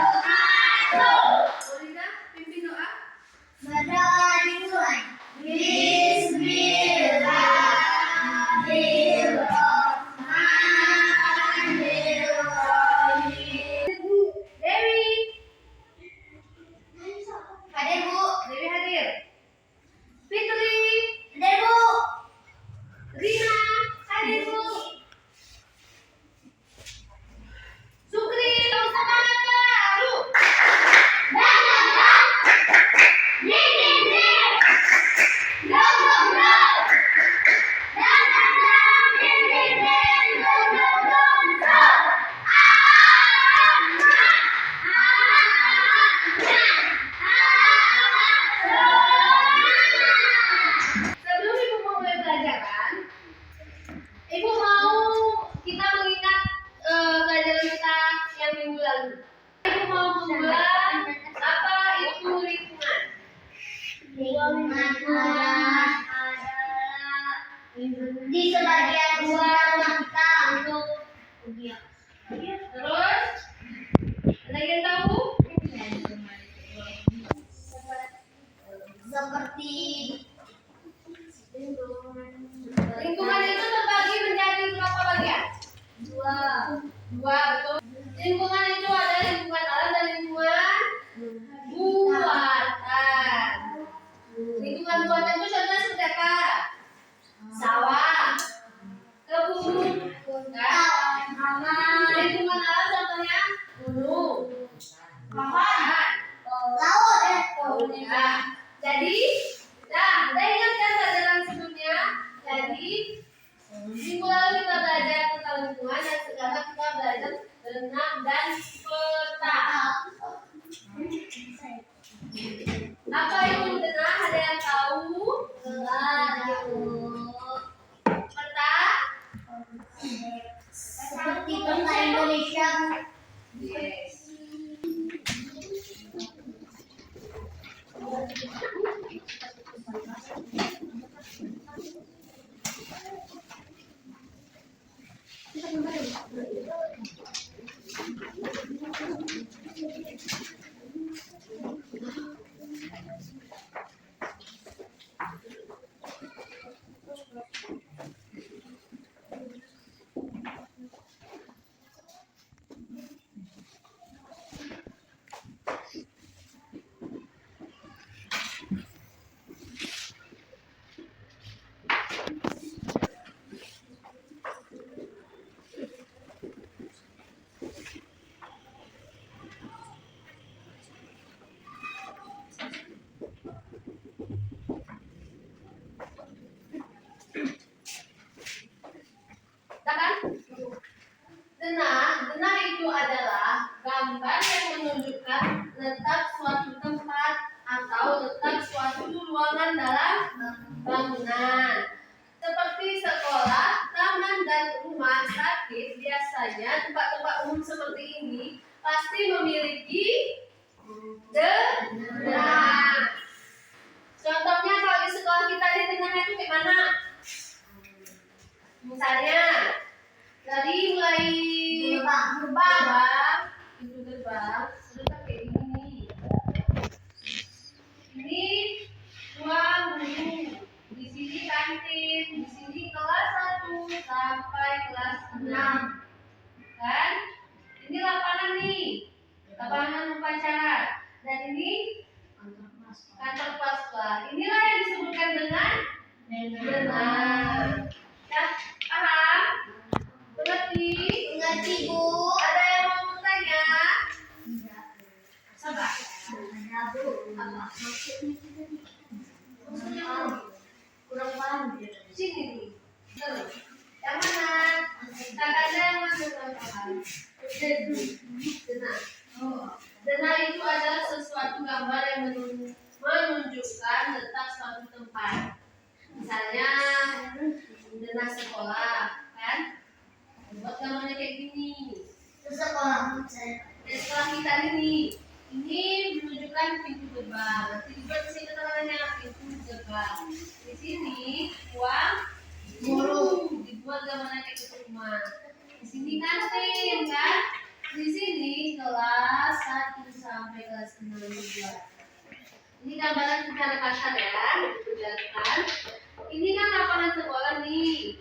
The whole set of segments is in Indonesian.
Boleh pimpin doa? Berdoa dimulai. Bismillahirrahmanirrahim. Dewi. Hadir Bu. Dewi hadir. Fitri. Hadir Bu. Rina. Hadir Bu. Sukri. Semangat baru. Sebelum Ibu mulai pelajaran, Ibu mau kita mengingat pelajaran kita yang minggu lalu. Ibu mau membuat apa itu lingkungan? Lingkungan adalah di sebagian luar rumah kita untuk ujian. Terus, ada yang tahu? Seperti Lingkungan itu terbagi menjadi berapa bagian? dua. Dua, betul. Lingkungan itu ada lingkungan alam dan lingkungan buatan. Lingkungan buatan itu contohnya seperti apa? Sawah, kebun, kan? Lingkungan alam contohnya gunung, pohon, Laut nah, jadi, udah ingat kan pelajaran sebelumnya? Jadi, minggu lalu kita belajar tentang lingkungan dan sekarang kita belajar berenang dan peta. Apa itu berenang? Ada yang tahu? Peta? seperti peta Indonesia. Yes. Denah itu adalah gambar yang menunjukkan letak suatu tempat atau letak suatu ruangan dalam bangunan. Seperti sekolah, taman, dan rumah sakit, biasanya tempat-tempat umum seperti ini pasti memiliki denah. Contohnya kalau di sekolah kita di denah itu kayak mana? Misalnya dari mulai gerbang, pintu gerbang, sudah kayak gini. Ini ruang guru, di sini kantin, di sini kelas 1 sampai kelas 6. Kan? Ini lapangan nih, lapangan upacara. Dan ini kantor pasukan. Inilah yang disebutkan dengan denah. Ya, paham? Mengerti Bu. Ada yang mau bertanya? Sabar. Ada Bu. Apa maksudnya? Kurang paham. Sini nih. Yang mana? Kakaknya yang mana kurang paham? Denah. Denah itu adalah sesuatu gambar yang menunjukkan letak suatu tempat. Misalnya denah sekolah, kan? Buat gambarnya kayak gini. Sekolah Sekolah kita ini menunjukkan pintu gerbang. Nanti dibuat sini keterangannya pintu gerbang. Di sini ruang guru, dibuat gambarnya kayak gitu rumah. Di sini kantin, kan? Di sini kelas 1 Ini gambaran secara kasar ya, diperlihatkan. Ini kan lapangan sekolah nih,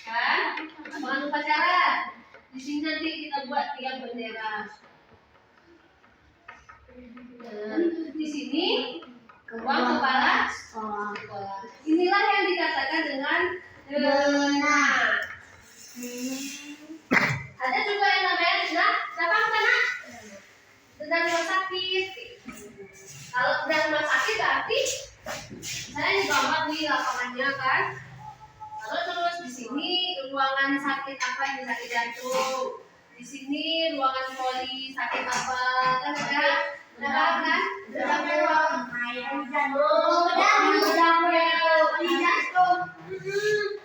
kan? Lapangan upacara. Di sini nanti kita buat 3 bendera. Nah, di sini ruang kepala sekolah. Inilah yang dikatakan dengan denah. Ada juga yang namanya denah. Siapa denah? Denah rumah sakit. Kalau denah rumah sakit berarti saya digambar nih lapangannya kan. Lalu terus di sini ruangan sakit apa ini, sakit jantung. Di sini ruangan poli sakit apa kan ada. Udah paham kan?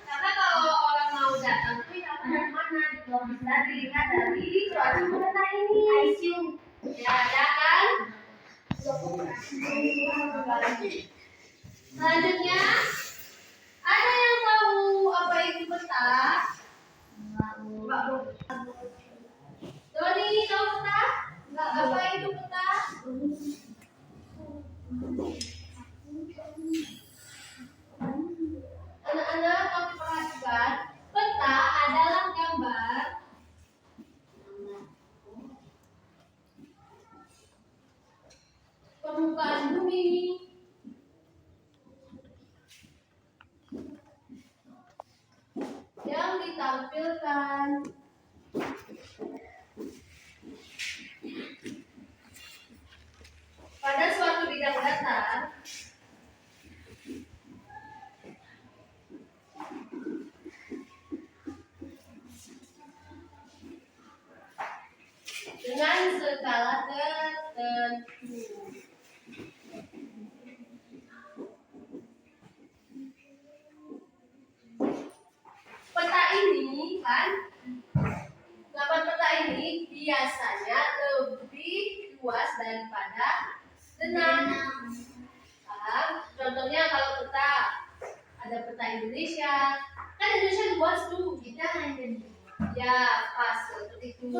Karena kalau orang mau datang tuh ya mana bisa dilihat dari suatu benda ini. Ya, ada kan? Selanjutnya, ada yang tahu apa itu peta? Doni, tahu peta? Enggak, apa itu peta? Anak-anak, kalau diperhatikan, peta adalah gambar permukaan bumi yang ditampilkan pada suatu bidang datar dengan skala tertentu. Peta ini kan, gambar peta ini biasanya lebih luas daripada denah. Paham? Contohnya kalau peta, ada peta Indonesia, kan Indonesia luas tuh, kita hanya ya pas seperti itu.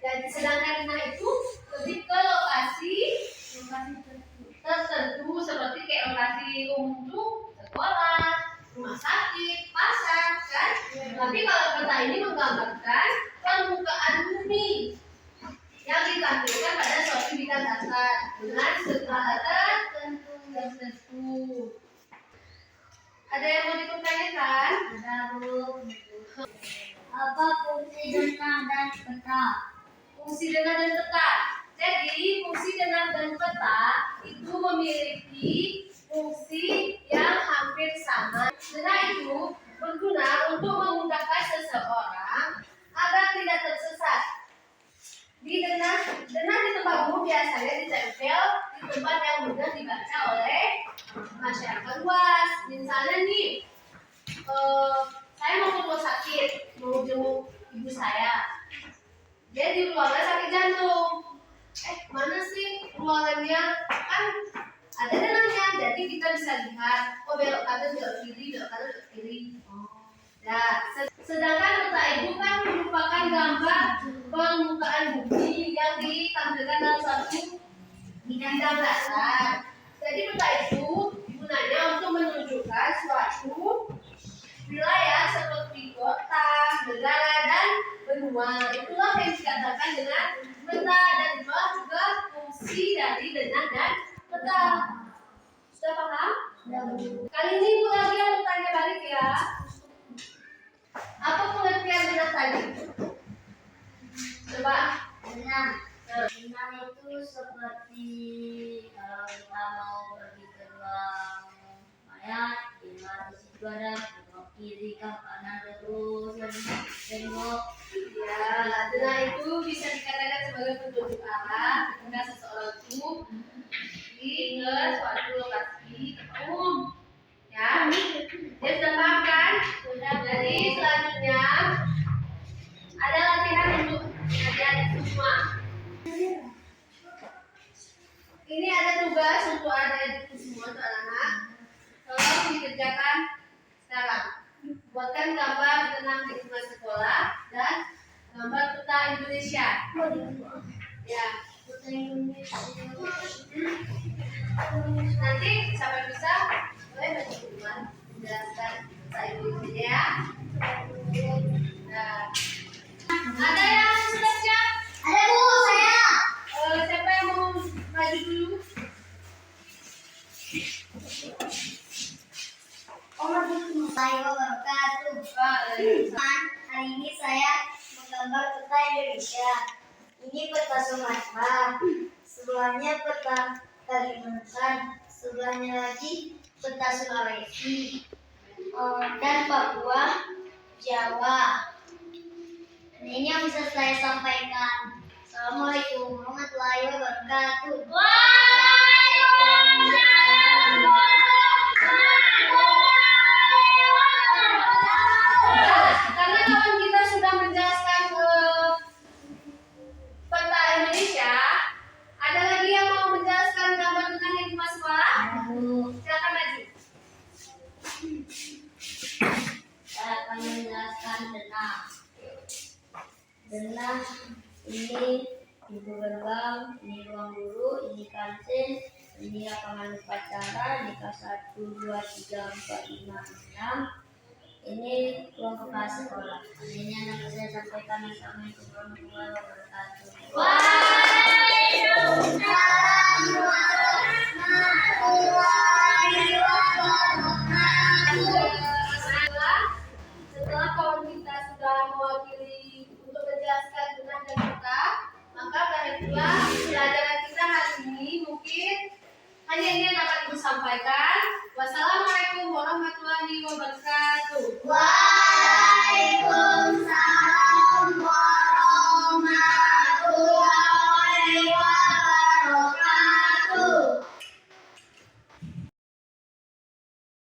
Dan sedangkan denah itu lebih ke lokasi tertentu seperti kayak lokasi umum tuh sekolah, rumah sakit, pasar, kan? Tapi kalau peta ini menggambarkan permukaan bumi yang ditampilkan pada suatu bidang datar dengan skala tertentu. Ada yang mau dipertanyakan? Ada, Bu. Apa fungsi denah dan peta? Fungsi denah dan peta. Jadi fungsi denah dan peta itu memiliki fungsi yang hampir sama. Denah itu berguna untuk memudahkan seseorang agar tidak tersesat. Di denah di tempat umum biasanya ditempel di tempat yang mudah dibaca oleh masyarakat luas. Misalnya nih, saya mau ke rumah sakit, mau jenguk ibu saya. Dia di ruangan sakit jantung. Mana sih ruangannya? Kan ada denahnya, jadi kita bisa lihat. Oh, belok kanan, belok kiri, belok kanan, belok kiri. Nah, sedangkan peta itu kan merupakan gambar permukaan bumi yang ditampilkan dalam suatu bidang datar. Jadi peta itu gunanya untuk menunjukkan suatu wilayah seperti kota, negara, dan benua. Itulah yang dikatakan dengan peta, dan itulah juga fungsi dari denah dan peta. Sudah paham? Kali ini Bu lagi yang bertanya balik ya. Apa pengertian denah tadi? Coba. Denah itu seperti kalau kita mau pergi ke ruang mayat, di situ ada belok kiri, ke kanan, terus tengok. Ya, denah itu bisa dikatakan sebagai petunjuk arah ketika seseorang itu pergi ke suatu lokasi umum. Ya, dia sudah paham kan? Sudah. Jadi selanjutnya ada latihan untuk adik-adik semua. Ini ada tugas untuk adik-adik semua, untuk anak-anak. Tolong dikerjakan sekarang. Buatkan gambar tentang lingkungan sekolah dan gambar peta Indonesia. Ya. Bahasa Indonesia. Nanti siapa bisa boleh bantu teman menjelaskan bahasa Indonesia ya. Nah, ada yang sudah siap? Ada Bu, saya. Siapa yang mau maju dulu? Warahmatullahi wabarakatuh. Teman, hari ini saya menggambar peta Indonesia. Ini peta Sumatera, sebelahnya peta Kalimantan, sebelahnya lagi peta Sulawesi, dan Papua, Jawa. Dan ini yang bisa saya sampaikan. Assalamualaikum warahmatullahi wabarakatuh. Karena kawan kita sudah menjelaskan peta Indonesia, ada lagi yang mau menjelaskan gambar tentang lingkungan sekolah? Silakan maju. Saya akan menjelaskan tentang ini pintu gerbang, ini ruang guru, ini kantin, ini lapangan upacara, ini kelas 1, 2, 3, 4, 5, 6. Ini ruang kepala sekolah. Ini yang dapat saya sampaikan. Assalamualaikum warahmatullahi wabarakatuh. Waalaikumsalam warahmatullahi wabarakatuh. Setelah kawan kita sudah mewakili untuk menjelaskan tentang kita, maka baiklah pelajaran kita hari ini mungkin hanya ini yang dapat ibu sampaikan. Wassalamualaikum warahmatullahi wabarakatuh.